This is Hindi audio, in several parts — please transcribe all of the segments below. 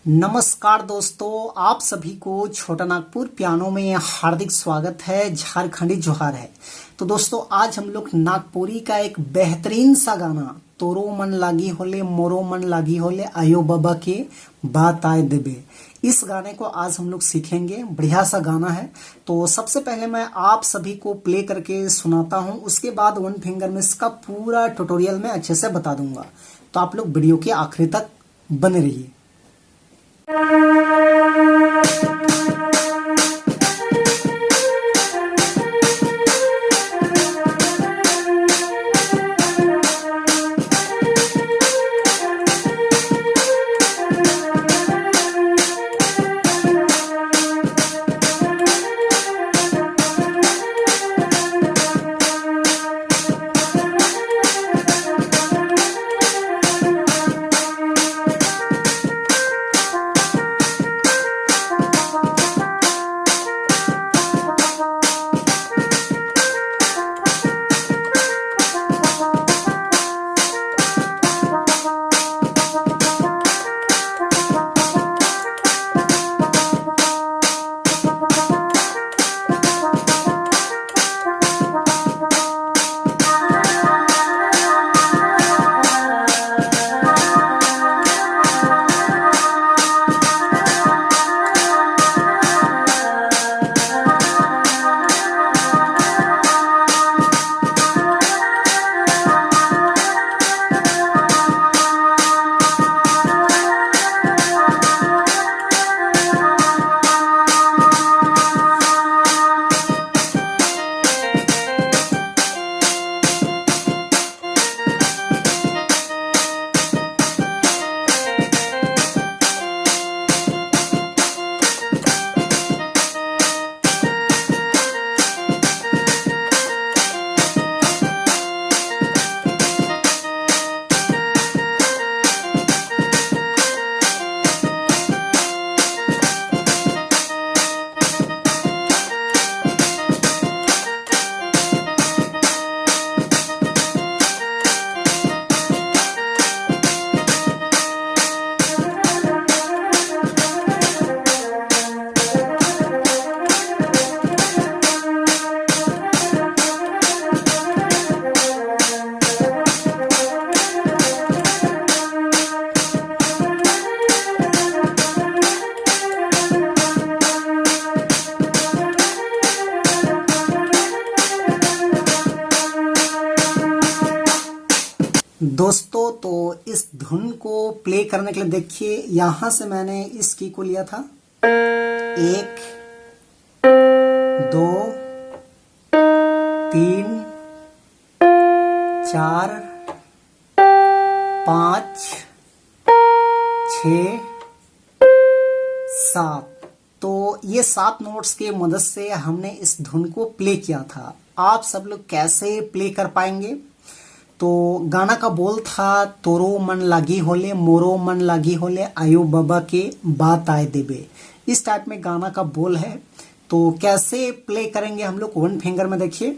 नमस्कार दोस्तों, आप सभी को छोटा नागपुर पियानो में हार्दिक स्वागत है। झारखंडी जोहार है। तो दोस्तों, आज हम लोग नागपुरी का एक बेहतरीन सा गाना तोरो मन लागी होले मोरो मन लागी होले आयो बाबा के बात आए देबे, इस गाने को आज हम लोग सीखेंगे। बढ़िया सा गाना है। तो सबसे पहले मैं आप सभी को प्ले करके सुनाता हूँ, उसके बाद वन फिंगर में इसका पूरा ट्यूटोरियल में अच्छे से बता दूंगा। तो आप लोग वीडियो के आखिरी तक बने रहिए। दोस्तों, तो इस धुन को प्ले करने के लिए देखिए, यहां से मैंने इस की को लिया था। 1 2 3 4 5 6 7। तो ये 7 नोट्स के मदद से हमने इस धुन को प्ले किया था। आप सब लोग कैसे प्ले कर पाएंगे? तो गाना का बोल था तोरो मन लागी होले मोरो मन लागी होले आयो बाबा के बात आए देबे। इस टाइप में गाना का बोल है। तो कैसे प्ले करेंगे हम लोग? वन फिंगर में देखिए,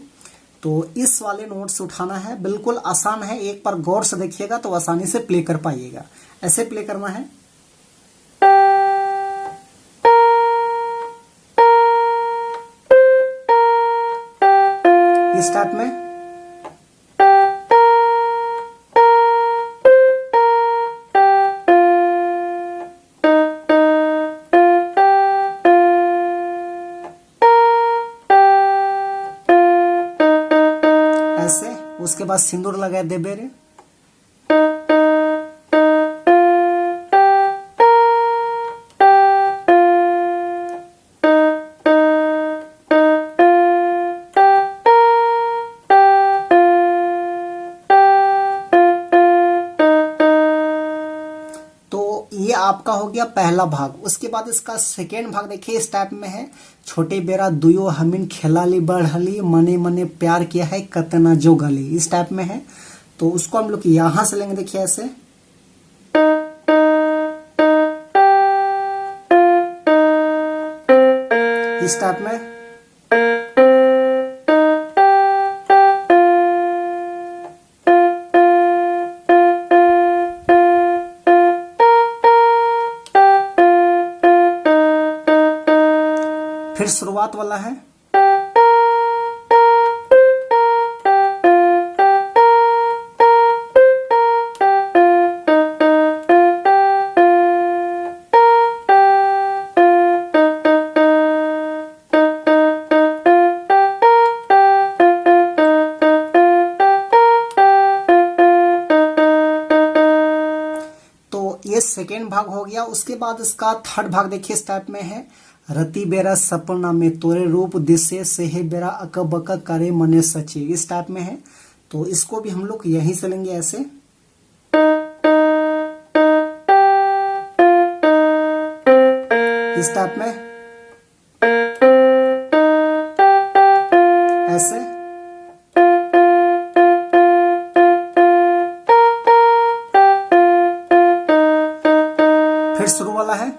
तो इस वाले नोट से उठाना है। बिल्कुल आसान है, एक बार गौर से देखिएगा तो आसानी से प्ले कर पाइएगा। ऐसे प्ले करना है। इस टाइप में। ऐसे, उसके बाद सिंदूर लगा देबे रे। तो ये आपका हो गया पहला भाग। उसके बाद इसका सेकेंड भाग देखिए, इस टाइप में है। छोटे बेरा दुयो हमिन खेलाली बढ़ली मने मने प्यार किया है कतना जो गली, इस टाइप में है। तो उसको हम लोग यहां से लेंगे, देखिए ऐसे। इस टाइप में। फिर शुरुआत वाला है, ये सेकेंड भाग हो गया। उसके बाद इसका थर्ड भाग देखिए इस टाइप में है, रति बेरा सपना में तोरे रूप दिसे से है बेरा अक बक करे मने सचे, इस टाइप में है। तो इसको भी हम लोग यहीं से लेंगे ऐसे, इस टाइप में ऐसे, फिर शुरू वाला है,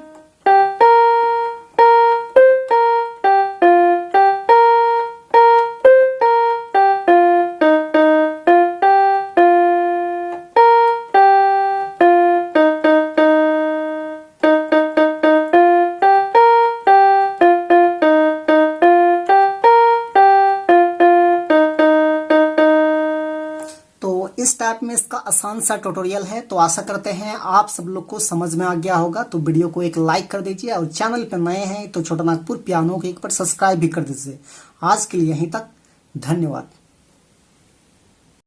इस टाइप में इसका आसान सा ट्यूटोरियल है। तो आशा करते हैं आप सब लोग को समझ में आ गया होगा। तो वीडियो को एक लाइक कर दीजिए और चैनल पर नए हैं तो छोटा नागपुर पियानो के एक बार सब्सक्राइब भी कर दीजिए। आज के लिए यहीं तक, धन्यवाद।